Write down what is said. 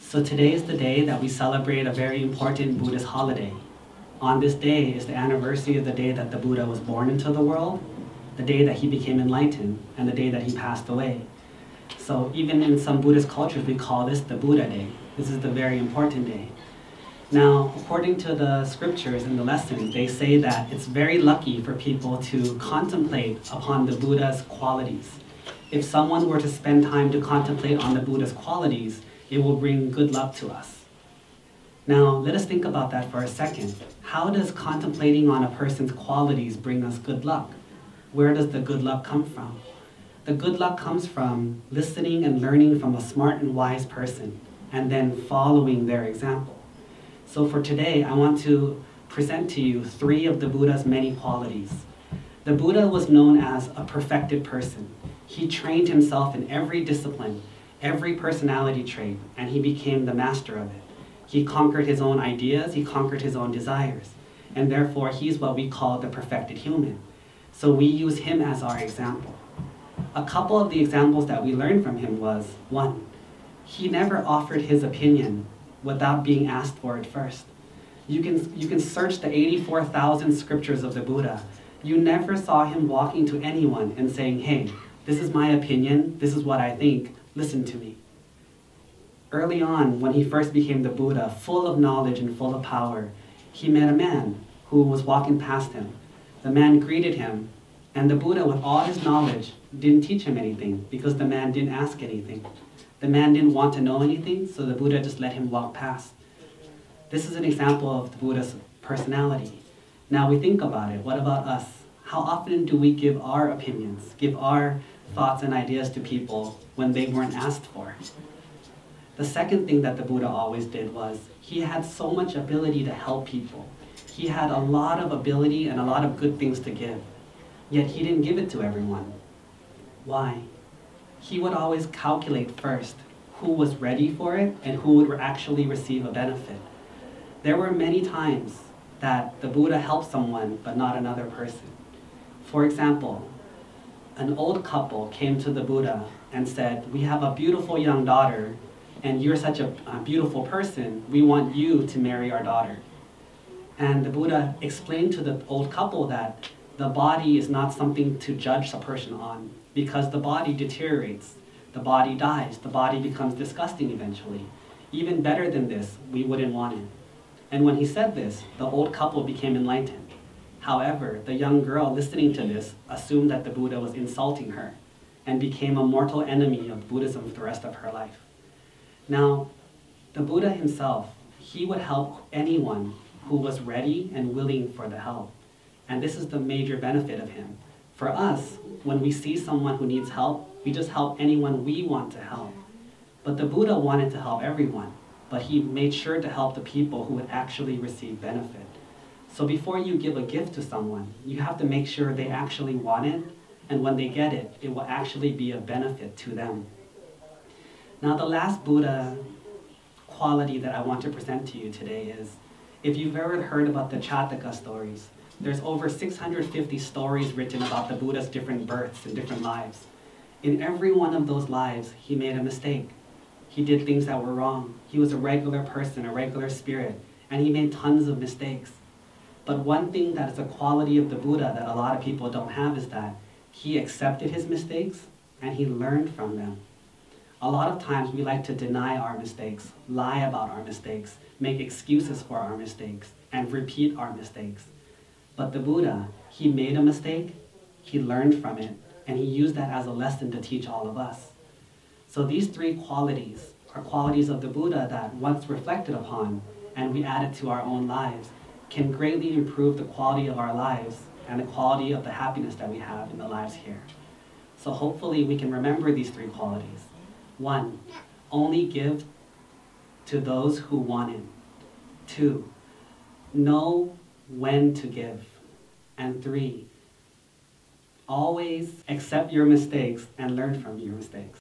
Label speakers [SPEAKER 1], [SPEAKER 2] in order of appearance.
[SPEAKER 1] So today is the day that we celebrate a very important Buddhist holiday. On this day is the anniversary of the day that the Buddha was born into the world, the day that he became enlightened, and the day that he passed away. So even in some Buddhist cultures, we call this the Buddha Day. This is the very important day. Now, according to the scriptures and the lessons, they say that it's very lucky for people to contemplate upon the Buddha's qualities. If someone were to spend time to contemplate on the Buddha's qualities, it will bring good luck to us. Now, let us think about that for a second. How does contemplating on a person's qualities bring us good luck? Where does the good luck come from? The good luck comes from listening and learning from a smart and wise person, and then following their example. So for today, I want to present to you 3 of the Buddha's many qualities. The Buddha was known as a perfected person. He trained himself in every discipline, every personality trait, and he became the master of it. He conquered his own ideas, he conquered his own desires, and therefore he's what we call the perfected human. So we use him as our example. A couple of the examples that we learned from him was, 1, he never offered his opinion without being asked for it first. You can search the 84,000 scriptures of the Buddha. You never saw him walking to anyone and saying, hey, this is my opinion, this is what I think, listen to me. Early on, when he first became the Buddha, full of knowledge and full of power, he met a man who was walking past him. The man greeted him, and the Buddha, with all his knowledge, didn't teach him anything because the man didn't ask anything. The man didn't want to know anything, so the Buddha just let him walk past. This is an example of the Buddha's personality. Now we think about it, what about us? How often do we give our opinions, give our thoughts and ideas to people when they weren't asked for? The second thing that the Buddha always did was, he had so much ability to help people. He had a lot of ability and a lot of good things to give, yet he didn't give it to everyone. Why? He would always calculate first who was ready for it and who would actually receive a benefit. There were many times that the Buddha helped someone but not another person. For example, an old couple came to the Buddha and said, we have a beautiful young daughter and you're such a beautiful person, we want you to marry our daughter. And the Buddha explained to the old couple that the body is not something to judge a person on, because the body deteriorates, the body dies, the body becomes disgusting eventually. Even better than this, we wouldn't want it. And when he said this, the old couple became enlightened. However, the young girl listening to this assumed that the Buddha was insulting her and became a mortal enemy of Buddhism for the rest of her life. Now, the Buddha himself, he would help anyone who was ready and willing for the help. And this is the major benefit of him. For us, when we see someone who needs help, we just help anyone we want to help. But the Buddha wanted to help everyone, but he made sure to help the people who would actually receive benefit. So before you give a gift to someone, you have to make sure they actually want it, and when they get it, it will actually be a benefit to them. Now the last Buddha quality that I want to present to you today is, if you've ever heard about the Chataka stories, there's over 650 stories written about the Buddha's different births and different lives. In every one of those lives, he made a mistake. He did things that were wrong. He was a regular person, a regular spirit, and he made tons of mistakes. But one thing that is a quality of the Buddha that a lot of people don't have is that he accepted his mistakes and he learned from them. A lot of times we like to deny our mistakes, lie about our mistakes, make excuses for our mistakes, and repeat our mistakes. But the Buddha, he made a mistake, he learned from it, and he used that as a lesson to teach all of us. So these 3 qualities are qualities of the Buddha that, once reflected upon and we add it to our own lives, can greatly improve the quality of our lives and the quality of the happiness that we have in the lives here. So hopefully we can remember these 3 qualities. 1, only give to those who want it. 2, know when to give. And 3, always accept your mistakes and learn from your mistakes.